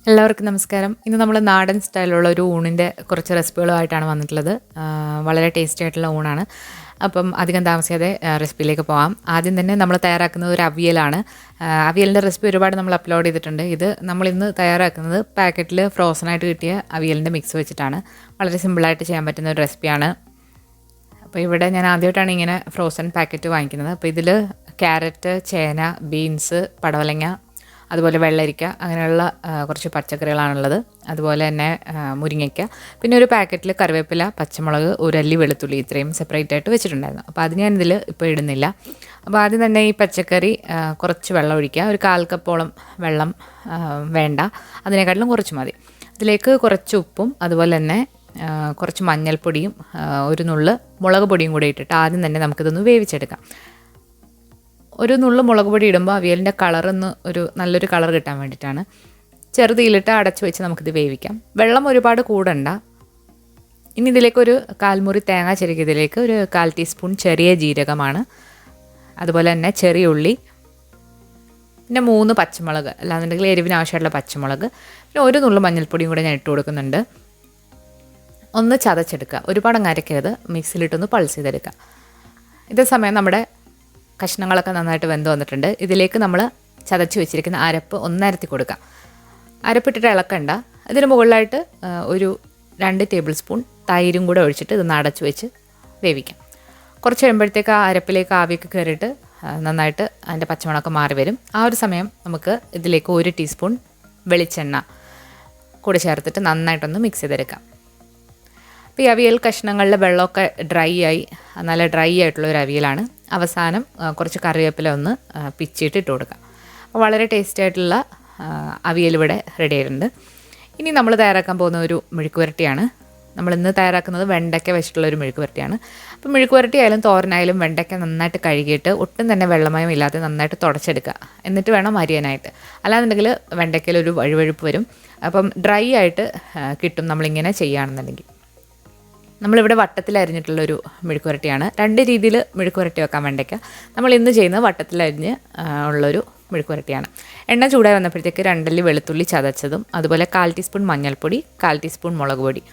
എല്ലാവർക്കും നമസ്കാരം. ഇന്ന് നമ്മൾ നാടൻ സ്റ്റൈലുള്ള ഒരു ഊണിൻ്റെ കുറച്ച് റെസിപ്പികളുമായിട്ടാണ് വന്നിട്ടുള്ളത്. വളരെ ടേസ്റ്റി ആയിട്ടുള്ള ഊണാണ്. അപ്പം അധികം താമസിയാതെ റെസിപ്പിയിലേക്ക് പോകാം. ആദ്യം തന്നെ നമ്മൾ തയ്യാറാക്കുന്നത് ഒരു അവിയലാണ്. അവിയലിൻ്റെ റെസിപ്പി ഒരുപാട് നമ്മൾ അപ്ലോഡ് ചെയ്തിട്ടുണ്ട്. ഇത് നമ്മളിന്ന് തയ്യാറാക്കുന്നത് പാക്കറ്റിൽ ഫ്രോസണായിട്ട് കിട്ടിയ അവിയലിൻ്റെ മിക്സ് വെച്ചിട്ടാണ്. വളരെ സിമ്പിളായിട്ട് ചെയ്യാൻ പറ്റുന്ന ഒരു റെസിപ്പിയാണ്. അപ്പോൾ ഇവിടെ ഞാൻ ആദ്യമായിട്ടാണ് ഇങ്ങനെ ഫ്രോസൺ പാക്കറ്റ് വാങ്ങിക്കുന്നത്. അപ്പോൾ ഇതിൽ ക്യാരറ്റ്, ചേന, ബീൻസ്, പടവലങ്ങ, അതുപോലെ വെള്ളരിക്ക, അങ്ങനെയുള്ള കുറച്ച് പച്ചക്കറികളാണുള്ളത്. അതുപോലെ തന്നെ മുരിങ്ങയ്ക്ക, പിന്നെ ഒരു പാക്കറ്റിൽ കറിവേപ്പില, പച്ചമുളക്, ഒരു അല്ലി വെളുത്തുള്ളി, ഇത്രയും സെപ്പറേറ്റ് ആയിട്ട് വെച്ചിട്ടുണ്ടായിരുന്നു. അപ്പോൾ അത് ഞാനിതിൽ ഇപ്പോൾ ഇടുന്നില്ല. അപ്പോൾ ആദ്യം തന്നെ ഈ പച്ചക്കറി കുറച്ച് വെള്ളം ഒഴിക്കുക. ഒരു 1/4 കപ്പോളം വെള്ളം വേണ്ട, അതിനേക്കാട്ടിലും കുറച്ച് മതി. ഇതിലേക്ക് കുറച്ച് ഉപ്പും അതുപോലെ തന്നെ കുറച്ച് മഞ്ഞൾപ്പൊടിയും ഒരു നുള്ള് മുളക് പൊടിയും കൂടി ഇട്ടിട്ട് ആദ്യം തന്നെ നമുക്കിതൊന്ന് വേവിച്ചെടുക്കാം. ഒരു നുള്ളു മുളക് പൊടി ഇടുമ്പോൾ അവിയലിൻ്റെ കളറൊന്ന് നല്ലൊരു കളർ കിട്ടാൻ വേണ്ടിയിട്ടാണ്. ചെറുതീലിട്ട് അടച്ച് വെച്ച് നമുക്കിത് വേവിക്കാം. വെള്ളം ഒരുപാട് കൂടണ്ട. ഇനി ഇതിലേക്കൊരു 1/4 മുറി തേങ്ങ ചെരുകിയതിലേക്ക് ഒരു 1/4 ടീസ്പൂൺ ചെറിയ ജീരകമാണ്, അതുപോലെ തന്നെ ചെറിയ ഉള്ളി, പിന്നെ 3 പച്ചമുളക്, അല്ലാന്നുണ്ടെങ്കിൽ എരിവിന് ആവശ്യമായിട്ടുള്ള പച്ചമുളക്, പിന്നെ ഒരു നുള്ളു മഞ്ഞൾപ്പൊടിയും കൂടെ ഞാൻ ഇട്ട് കൊടുക്കുന്നുണ്ട്. ഒന്ന് ചതച്ചെടുക്കുക, ഒരുപാട് അരക്കരുത്, മിക്സിയിലിട്ടൊന്ന് പൾസ് ചെയ്തെടുക്കുക. ഇതേ സമയം നമ്മുടെ കഷ്ണങ്ങളൊക്കെ നന്നായിട്ട് വെന്ത് വന്നിട്ടുണ്ട്. ഇതിലേക്ക് നമ്മൾ ചതച്ച് വെച്ചിരിക്കുന്ന അരപ്പ് ഒന്ന് അരത്തി കൊടുക്കാം. അരപ്പിട്ടിട്ട് ഇളക്കണ്ട. ഇതിന് മുകളിലായിട്ട് ഒരു 2 ടേബിൾ സ്പൂൺ തൈരും കൂടെ ഒഴിച്ചിട്ട് ഇതൊന്ന് അടച്ച് വെച്ച് വേവിക്കാം. കുറച്ച് കഴിയുമ്പോഴത്തേക്ക് ആ അരപ്പിലേക്ക് ആവിയൊക്കെ കയറിയിട്ട് നന്നായിട്ട് അതിൻ്റെ പച്ചമണമൊക്കെ മാറി വരും. ആ ഒരു സമയം നമുക്ക് ഇതിലേക്ക് 1 ടീസ്പൂൺ വെളിച്ചെണ്ണ കൂടി ചേർത്തിട്ട് നന്നായിട്ടൊന്ന് മിക്സ് ചെയ്തെടുക്കാം. അപ്പോൾ ഈ അവിയൽ കഷ്ണങ്ങളിലെ വെള്ളമൊക്കെ നല്ല ഡ്രൈ ആയിട്ടുള്ള ഒരു അവിയലാണ്. അവസാനം കുറച്ച് കറിവേപ്പില ഒന്ന് പിച്ചിട്ട് ഇട്ട് കൊടുക്കാം. അപ്പോൾ വളരെ ടേസ്റ്റി ആയിട്ടുള്ള അവിയൽ ഇവിടെ റെഡി ആയിട്ടുണ്ട്. ഇനി നമ്മൾ തയ്യാറാക്കാൻ പോകുന്ന ഒരു മെഴുക്ക് പുരട്ടിയാണ്. നമ്മളിന്ന് തയ്യാറാക്കുന്നത് വെണ്ടയ്ക്ക വെച്ചിട്ടുള്ള ഒരു മെഴുക്ക് പുരട്ടിയാണ്. അപ്പോൾ മെഴുക്ക് പുരട്ടി ആയാലും തോരനായാലും വെണ്ടയ്ക്ക നന്നായിട്ട് കഴുകിയിട്ട് ഒട്ടും തന്നെ വെള്ളമയം ഇല്ലാതെ നന്നായിട്ട് തുടച്ചെടുക്കുക. എന്നിട്ട് വേണം അരിയാനായിട്ട്. അല്ലാന്നുണ്ടെങ്കിൽ വെണ്ടയ്ക്കയിൽ ഒരു വഴുവഴുപ്പ് വരും. അപ്പം ഡ്രൈ ആയിട്ട് കിട്ടും നമ്മളിങ്ങനെ ചെയ്യുകയാണെന്നുണ്ടെങ്കിൽ. നമ്മളിവിടെ വട്ടത്തിലരിഞ്ഞിട്ടുള്ളൊരു മെഴുക്ക് പുരട്ടിയാണ്. 2 രീതിയിൽ മെഴുക്ക് പുരട്ടി വെക്കാൻ വെണ്ടയ്ക്ക. നമ്മൾ ഇന്ന് ചെയ്യുന്നത് വട്ടത്തിലരിഞ്ഞ് ഉള്ളൊരു മെഴുക്ക് പുരട്ടിയാണ്. എണ്ണ ചൂടായി വന്നപ്പോഴത്തേക്ക് 2 അല്ലി വെളുത്തുള്ളി ചതച്ചതും അതുപോലെ 1/4 ടീസ്പൂൺ മഞ്ഞൾപ്പൊടി, 1/4 ടീസ്പൂൺ മുളക് പൊടി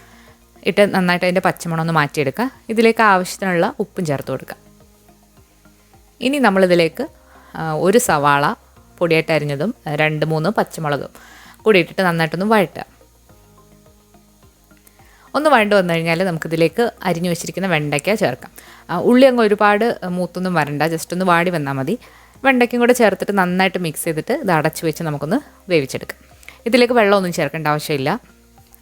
ഇട്ട് നന്നായിട്ട് അതിൻ്റെ പച്ചമണം ഒന്ന് മാറ്റിയെടുക്കുക. ഇതിലേക്ക് ആവശ്യത്തിനുള്ള ഉപ്പും ചേർത്ത് കൊടുക്കുക. ഇനി നമ്മളിതിലേക്ക് ഒരു സവാള പൊടിയായിട്ട് അരിഞ്ഞതും 2-3 പച്ചമുളകും കൂടി ഇട്ടിട്ട് നന്നായിട്ടൊന്ന് വഴറ്റുക. ഒന്ന് വഴണ്ട് വന്നു കഴിഞ്ഞാൽ നമുക്കിതിലേക്ക് അരിഞ്ഞു വെച്ചിരിക്കുന്ന വെണ്ടയ്ക്ക ചേർക്കാം. ഉള്ളി അങ്ങ് ഒരുപാട് മൂത്തൊന്നും വരണ്ട, ജസ്റ്റ് ഒന്ന് വാടി വന്നാൽ മതി. വെണ്ടയ്ക്കയും കൂടെ ചേർത്തിട്ട് നന്നായിട്ട് മിക്സ് ചെയ്തിട്ട് ഇത് അടച്ച് വെച്ച് നമുക്കൊന്ന് വേവിച്ചെടുക്കാം. ഇതിലേക്ക് വെള്ളമൊന്നും ചേർക്കേണ്ട ആവശ്യമില്ല.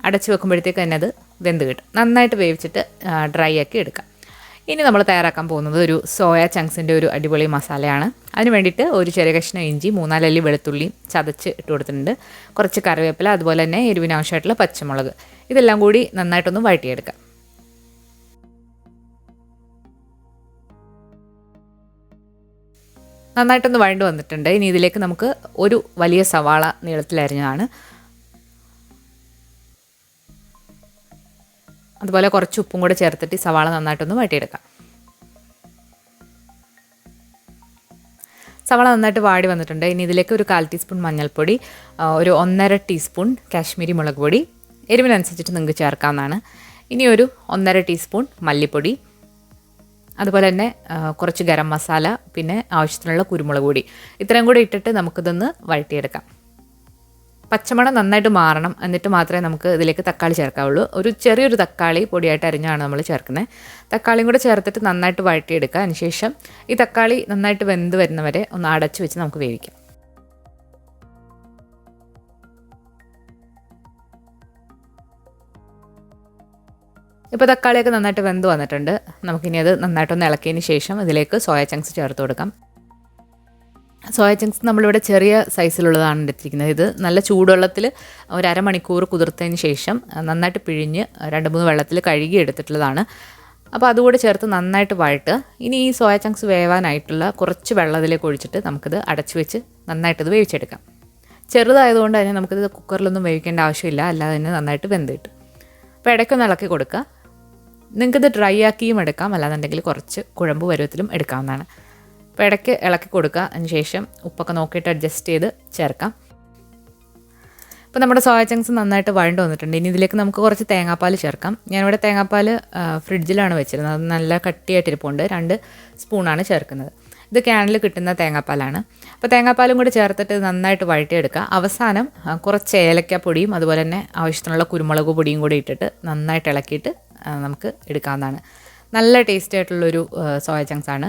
അടച്ച് വെക്കുമ്പോഴത്തേക്ക് തന്നെ അത് വെന്ത് കിട്ടും. നന്നായിട്ട് വേവിച്ചിട്ട് ഡ്രൈ ആക്കി എടുക്കാം. ഇനി നമ്മൾ തയ്യാറാക്കാൻ പോകുന്നത് ഒരു സോയ ചങ്ക്സിൻ്റെ ഒരു അടിപൊളി മസാലയാണ്. അതിന് വേണ്ടിയിട്ട് ഒരു ചെറിയ കഷ്ണം ഇഞ്ചി, 3-4 അല്ലി വെളുത്തുള്ളിയും ചതച്ച് ഇട്ട് കൊടുത്തിട്ടുണ്ട്. കുറച്ച് കറിവേപ്പില, അതുപോലെ തന്നെ എരിവിന് ആവശ്യമായിട്ടുള്ള പച്ചമുളക്, ഇതെല്ലാം കൂടി നന്നായിട്ടൊന്ന് വഴറ്റിയെടുക്കാം. നന്നായിട്ടൊന്ന് വഴണ്ട് വന്നിട്ടുണ്ട്. ഇനി ഇതിലേക്ക് നമുക്ക് ഒരു വലിയ സവാള നീളത്തിലരിഞ്ഞതാണ്, അതുപോലെ കുറച്ച് ഉപ്പും കൂടെ ചേർത്തിട്ട് സവാള നന്നായിട്ടൊന്ന് വഴറ്റിയെടുക്കാം. സവാള നന്നായിട്ട് വാടി വന്നിട്ടുണ്ട്. ഇനി ഇതിലേക്ക് ഒരു 1/4 ടീസ്പൂൺ മഞ്ഞൾപ്പൊടി, ഒരു 1.5 ടീസ്പൂൺ കാശ്മീരി മുളക് പൊടി, എരിവിനനുസരിച്ചിട്ട് നിങ്ങൾക്ക് ചേർക്കാവുന്നതാണ്. ഇനി ഒരു 1.5 ടീസ്പൂൺ മല്ലിപ്പൊടി, അതുപോലെ തന്നെ കുറച്ച് ഗരം മസാല, പിന്നെ ആവശ്യത്തിനുള്ള കുരുമുളക് പൊടി, ഇത്രയും കൂടി ഇട്ടിട്ട് നമുക്കിതൊന്ന് വഴറ്റിയെടുക്കാം. പച്ചമണം നന്നായിട്ട് മാറണം. എന്നിട്ട് മാത്രമേ നമുക്ക് ഇതിലേക്ക് തക്കാളി ചേർക്കാവുള്ളൂ. ഒരു ചെറിയൊരു തക്കാളി പൊടിയായിട്ട് അരിഞ്ഞാണ് നമ്മൾ ചേർക്കുന്നത്. തക്കാളിയും കൂടെ ചേർത്തിട്ട് നന്നായിട്ട് വഴറ്റിയെടുക്കുക. അതിനുശേഷം ഈ തക്കാളി നന്നായിട്ട് വെന്ത് വരുന്നവരെ ഒന്ന് അടച്ച് വെച്ച് നമുക്ക് വേവിക്കാം. ഇപ്പോൾ തക്കാളിയൊക്കെ നന്നായിട്ട് വെന്ത് വന്നിട്ടുണ്ട്. നമുക്കിനി അത് നന്നായിട്ടൊന്ന് ഇളക്കിയതിന് ശേഷം ഇതിലേക്ക് സോയ ചങ്ക്സ് ചേർത്ത് കൊടുക്കാം. സോയ ചങ്ക്സ് നമ്മളിവിടെ ചെറിയ സൈസിലുള്ളതാണ് എടുത്തിരിക്കുന്നത്. ഇത് നല്ല ചൂടുവെള്ളത്തിൽ ഒരു അരമണിക്കൂർ കുതിർത്തതിന് ശേഷം നന്നായിട്ട് പിഴിഞ്ഞ് 2-3 വെള്ളത്തിൽ കഴുകി എടുത്തിട്ടുള്ളതാണ്. അപ്പോൾ അതുകൂടെ ചേർത്ത് നന്നായിട്ട് വഴട്ടുക. ഇനി ഈ സോയ ചങ്ക്സ് വേവാനായിട്ടുള്ള കുറച്ച് വെള്ളം ഇതിലേക്ക് ഒഴിച്ചിട്ട് നമുക്കിത് അടച്ചു വെച്ച് നന്നായിട്ടിത് വേവിച്ചെടുക്കാം. ചെറുതായതുകൊണ്ട് തന്നെ നമുക്കിത് കുക്കറിലൊന്നും വേവിക്കേണ്ട ആവശ്യമില്ല, അല്ലാതെ തന്നെ നന്നായിട്ട് വെന്ത് കിട്ടും. അപ്പോൾ ഇടയ്ക്കൊന്ന് ഇളക്കി കൊടുക്കുക. നിങ്ങൾക്കിത് ഡ്രൈ ആക്കിയും എടുക്കാം, അല്ലാന്നുണ്ടെങ്കിൽ കുറച്ച് കുഴമ്പ് പരുവത്തിലും എടുക്കാവുന്നതാണ്. അപ്പോൾ ഇടയ്ക്ക് ഇളക്കി കൊടുക്കുക. അതിന് ശേഷം ഉപ്പൊക്കെ നോക്കിയിട്ട് അഡ്ജസ്റ്റ് ചെയ്ത് ചേർക്കാം. അപ്പോൾ നമ്മുടെ സോയ ചങ്ക്സ് നന്നായിട്ട് വഴണ്ട് വന്നിട്ടുണ്ട്. ഇനി ഇതിലേക്ക് നമുക്ക് കുറച്ച് തേങ്ങാപ്പാൽ ചേർക്കാം. ഞാനിവിടെ തേങ്ങാപ്പാൽ ഫ്രിഡ്ജിലാണ് വെച്ചിരുന്നത്. അത് നല്ല കട്ടിയായിട്ടിരിപ്പുണ്ട്. 2 സ്പൂണാണ് ചേർക്കുന്നത്. ഇത് ക്യാനിൽ കിട്ടുന്ന തേങ്ങാപ്പാലാണ്. അപ്പോൾ തേങ്ങാപ്പാലും കൂടി ചേർത്തിട്ട് നന്നായിട്ട് വഴറ്റിയെടുക്കുക. അവസാനം കുറച്ച് ഏലക്കാപ്പൊടിയും അതുപോലെ തന്നെ ആവശ്യത്തിനുള്ള കുരുമുളക് പൊടിയും കൂടി ഇട്ടിട്ട് നന്നായിട്ട് ഇളക്കിയിട്ട് നമുക്ക് എടുക്കാവുന്നതാണ്. നല്ല ടേസ്റ്റി ആയിട്ടുള്ളൊരു സോയ ചങ്ക്സാണ്.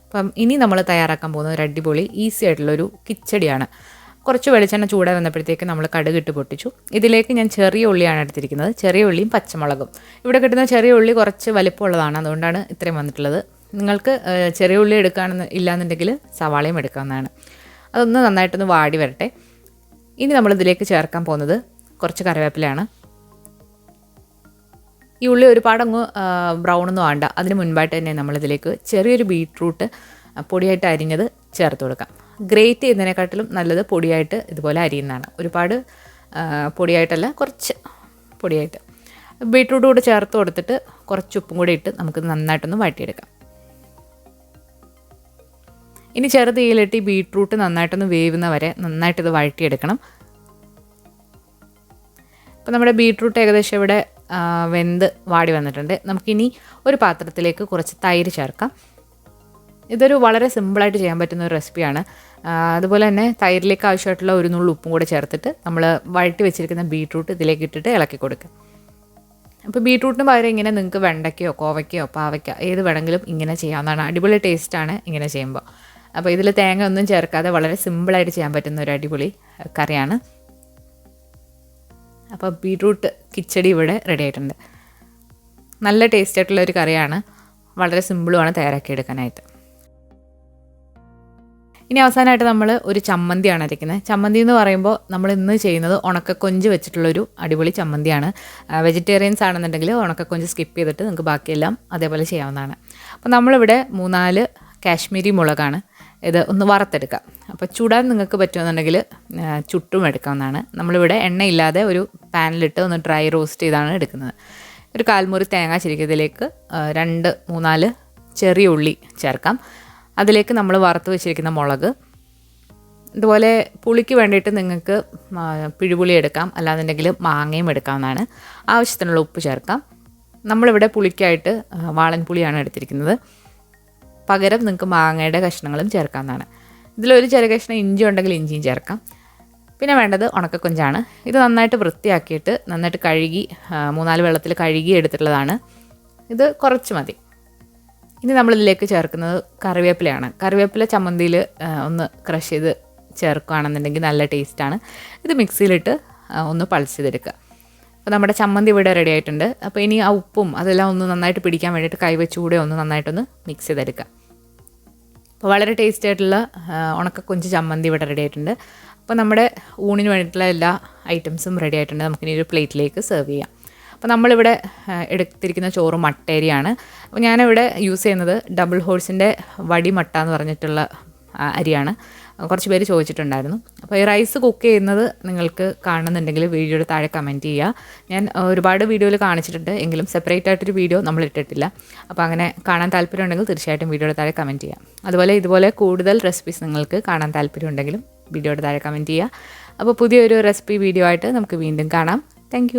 അപ്പം ഇനി നമ്മൾ തയ്യാറാക്കാൻ പോകുന്നത് ഒരു അടിപൊളി ഈസി ആയിട്ടുള്ളൊരു കിച്ചടിയാണ്. കുറച്ച് വെളിച്ചെണ്ണ ചൂടായി വന്നപ്പോഴത്തേക്ക് നമ്മൾ കടുകിട്ട് പൊട്ടിച്ചു. ഇതിലേക്ക് ഞാൻ ചെറിയ ഉള്ളിയാണ് എടുത്തിരിക്കുന്നത്. ചെറിയ ഉള്ളിയും പച്ചമുളകും. ഇവിടെ കിട്ടുന്ന ചെറിയ ഉള്ളി കുറച്ച് വലിപ്പമുള്ളതാണ്, അതുകൊണ്ടാണ് ഇത്രയും വന്നിട്ടുള്ളത്. നിങ്ങൾക്ക് ചെറിയ ഉള്ളി ഇല്ലാന്നുണ്ടെങ്കിൽ സവാളയും എടുക്കാവുന്നതാണ്. അതൊന്ന് നന്നായിട്ടൊന്ന് വാടി വരട്ടെ. ഇനി നമ്മളിതിലേക്ക് ചേർക്കാൻ പോകുന്നത് കുറച്ച് കറിവേപ്പിലയാണ്. ഈ ഉള്ളി ഒരുപാടങ്ങ് ബ്രൗണൊന്നും ആണ്ട. അതിന് മുൻപായിട്ട് തന്നെ നമ്മളിതിലേക്ക് ചെറിയൊരു ബീട്രൂട്ട് പൊടിയായിട്ട് അരിഞ്ഞത് ചേർത്ത് കൊടുക്കാം. ഗ്രേറ്റ് ചെയ്യുന്നതിനെക്കാട്ടിലും നല്ലത് പൊടിയായിട്ട് ഇതുപോലെ അരിയുന്നതാണ്. ഒരുപാട് പൊടിയായിട്ടല്ല, കുറച്ച് പൊടിയായിട്ട്. ബീട്രൂട്ട് കൂടെ ചേർത്ത് കൊടുത്തിട്ട് കുറച്ച് ഉപ്പും കൂടി ഇട്ട് നമുക്ക് നന്നായിട്ടൊന്ന് വഴറ്റിയെടുക്കാം. ഇനി ചെറു തീയിലിട്ട് ഈ ബീട്രൂട്ട് നന്നായിട്ടൊന്ന് വേവുന്ന വരെ നന്നായിട്ടിത് വഴറ്റിയെടുക്കണം. അപ്പോൾ നമ്മുടെ ബീട്രൂട്ട് ഏകദേശം ഇവിടെ വെന്ത് വാടി വന്നിട്ടുണ്ട്. നമുക്കിനി ഒരു പാത്രത്തിലേക്ക് കുറച്ച് തൈര് ചേർക്കാം. ഇതൊരു വളരെ സിമ്പിളായിട്ട് ചെയ്യാൻ പറ്റുന്ന ഒരു റെസിപ്പിയാണ്. അതുപോലെ തന്നെ തൈരിലേക്ക് ആവശ്യമായിട്ടുള്ള ഒരു നുള്ളു ഉപ്പും കൂടെ ചേർത്തിട്ട് നമ്മൾ വഴറ്റി വെച്ചിരിക്കുന്ന ബീട്രൂട്ട് ഇതിലേക്ക് ഇട്ടിട്ട് ഇളക്കി കൊടുക്കുക. അപ്പോൾ ബീട്രൂട്ടിന് പകരം ഇങ്ങനെ നിങ്ങൾക്ക് വെണ്ടയ്ക്കയോ കോവയ്ക്കയോ പാവയ്ക്ക ഏത് വേണമെങ്കിലും ഇങ്ങനെ ചെയ്യാവുന്നതാണ്. അടിപൊളി ടേസ്റ്റാണ് ഇങ്ങനെ ചെയ്യുമ്പോൾ. അപ്പോൾ ഇതിൽ തേങ്ങ ഒന്നും ചേർക്കാതെ വളരെ സിമ്പിളായിട്ട് ചെയ്യാൻ പറ്റുന്ന ഒരു അടിപൊളി കറിയാണ്. അപ്പോൾ ബീട്രൂട്ട് കിച്ചടി ഇവിടെ റെഡി ആയിട്ടുണ്ട്. നല്ല ടേസ്റ്റ് ആയിട്ടുള്ള ഒരു കറിയാണ്. വളരെ സിമ്പിളുമാണ് തയ്യാറാക്കിയെടുക്കാനായിട്ട്. ഇനി അവസാനമായിട്ട് നമ്മൾ ഒരു ചമ്മന്തിയാണ് അരയ്ക്കുന്നത്. ചമ്മന്തി എന്ന് പറയുമ്പോൾ നമ്മൾ ഇന്ന് ചെയ്യുന്നത് ഉണക്കക്കൊഞ്ച് വെച്ചിട്ടുള്ളൊരു അടിപൊളി ചമ്മന്തിയാണ്. വെജിറ്റേറിയൻസ് ആണെന്നുണ്ടെങ്കിൽ ഉണക്കക്കൊഞ്ച് സ്കിപ്പ് ചെയ്തിട്ട് നിങ്ങൾക്ക് ബാക്കിയെല്ലാം അതേപോലെ ചെയ്യാവുന്നതാണ്. അപ്പോൾ നമ്മളിവിടെ 3-4 കാശ്മീരി മുളകാണ്. ഇത് ഒന്ന് വറുത്തെടുക്കാം. അപ്പോൾ ചുടാൻ നിങ്ങൾക്ക് പറ്റുമെന്നുണ്ടെങ്കിൽ ചുട്ടും എടുക്കാവുന്നതാണ്. നമ്മളിവിടെ എണ്ണയില്ലാതെ ഒരു പാനിലിട്ട് ഒന്ന് ഡ്രൈ റോസ്റ്റ് ചെയ്താണ് എടുക്കുന്നത്. ഒരു 1/4 മുറി തേങ്ങ ചിരകിയതിലേക്ക് 2-3-4 ചെറിയ ഉള്ളി ചേർക്കാം. അതിലേക്ക് നമ്മൾ വറുത്ത് വെച്ചിരിക്കുന്ന മുളക്, ഇതുപോലെ പുളിക്ക് വേണ്ടിയിട്ട് നിങ്ങൾക്ക് പിഴുപുളി എടുക്കാം, അല്ലാന്നുണ്ടെങ്കിൽ മാങ്ങയും എടുക്കാവുന്നതാണ്. ആവശ്യത്തിനുള്ള ഉപ്പ് ചേർക്കാം. നമ്മളിവിടെ പുളിക്കായിട്ട് വാളൻപുളിയാണ് എടുത്തിരിക്കുന്നത്. പകരം നിങ്ങൾക്ക് മാങ്ങയുടെ കഷ്ണങ്ങളും ചേർക്കാവുന്നതാണ്. ഇതിലൊരു ചെറിയ കഷ്ണം ഇഞ്ചി ഉണ്ടെങ്കിൽ ഇഞ്ചിയും ചേർക്കാം. പിന്നെ വേണ്ടത് ഉണക്കക്കൊഞ്ചാണ്. ഇത് നന്നായിട്ട് വൃത്തിയാക്കിയിട്ട് നന്നായിട്ട് കഴുകി 3-4 വെള്ളത്തിൽ കഴുകി എടുത്തിട്ടുള്ളതാണ്. ഇത് കുറച്ച് മതി. ഇനി നമ്മളിതിലേക്ക് ചേർക്കുന്നത് കറിവേപ്പിലയാണ്. കറിവേപ്പില ചമ്മന്തിയിൽ ഒന്ന് ക്രഷ് ചെയ്ത് ചേർക്കുകയാണെന്നുണ്ടെങ്കിൽ നല്ല ടേസ്റ്റാണ്. ഇത് മിക്സിയിലിട്ട് ഒന്ന് പൾസ് ചെയ്തെടുക്കുക. അപ്പോൾ നമ്മുടെ ചമ്മന്തി ഇവിടെ റെഡി ആയിട്ടുണ്ട്. അപ്പോൾ ഇനി ആ ഉപ്പും അതെല്ലാം ഒന്ന് നന്നായിട്ട് പിടിക്കാൻ വേണ്ടിയിട്ട് കൈവച്ചുകൂടെ ഒന്ന് നന്നായിട്ടൊന്ന് മിക്സ് ചെയ്തെടുക്കുക. അപ്പോൾ വളരെ ടേസ്റ്റി ആയിട്ടുള്ള ഉണക്കക്കൊഞ്ച് ചമ്മന്തി ഇവിടെ റെഡി ആയിട്ടുണ്ട്. അപ്പോൾ നമ്മുടെ ഊണിന് വേണ്ടിയിട്ടുള്ള എല്ലാ ഐറ്റംസും റെഡി ആയിട്ടുണ്ട്. നമുക്കിനി ഒരു പ്ലേറ്റിലേക്ക് സെർവ് ചെയ്യാം. അപ്പോൾ നമ്മളിവിടെ എടുത്തിരിക്കുന്ന ചോറ് മട്ടേരിയാണ്. അപ്പോൾ ഞാനിവിടെ യൂസ് ചെയ്യുന്നത് ഡബിൾ ഹോഴ്സിൻ്റെ വടി മട്ട എന്ന് പറഞ്ഞിട്ടുള്ള അരിയാണ്. കുറച്ച് പേര് ചോദിച്ചിട്ടുണ്ടായിരുന്നു. അപ്പോൾ ഈ റൈസ് കുക്ക് ചെയ്യുന്നത് നിങ്ങൾക്ക് കാണുന്നുണ്ടെങ്കിൽ വീഡിയോയുടെ താഴെ കമൻറ്റ് ചെയ്യുക. ഞാൻ ഒരുപാട് വീഡിയോയിൽ കാണിച്ചിട്ടുണ്ട്, എങ്കിലും സെപ്പറേറ്റ് ആയിട്ടൊരു വീഡിയോ നമ്മൾ ഇട്ടിട്ടില്ല. അപ്പോൾ അങ്ങനെ കാണാൻ താല്പര്യമുണ്ടെങ്കിൽ തീർച്ചയായിട്ടും വീഡിയോയുടെ താഴെ കമൻറ്റ് ചെയ്യാം. അതുപോലെ ഇതുപോലെ കൂടുതൽ റെസിപ്പീസ് നിങ്ങൾക്ക് കാണാൻ താല്പര്യമുണ്ടെങ്കിലും വീഡിയോയുടെ താഴെ കമൻറ്റ് ചെയ്യുക. അപ്പോൾ പുതിയൊരു റെസിപ്പി വീഡിയോ ആയിട്ട് നമുക്ക് വീണ്ടും കാണാം. താങ്ക്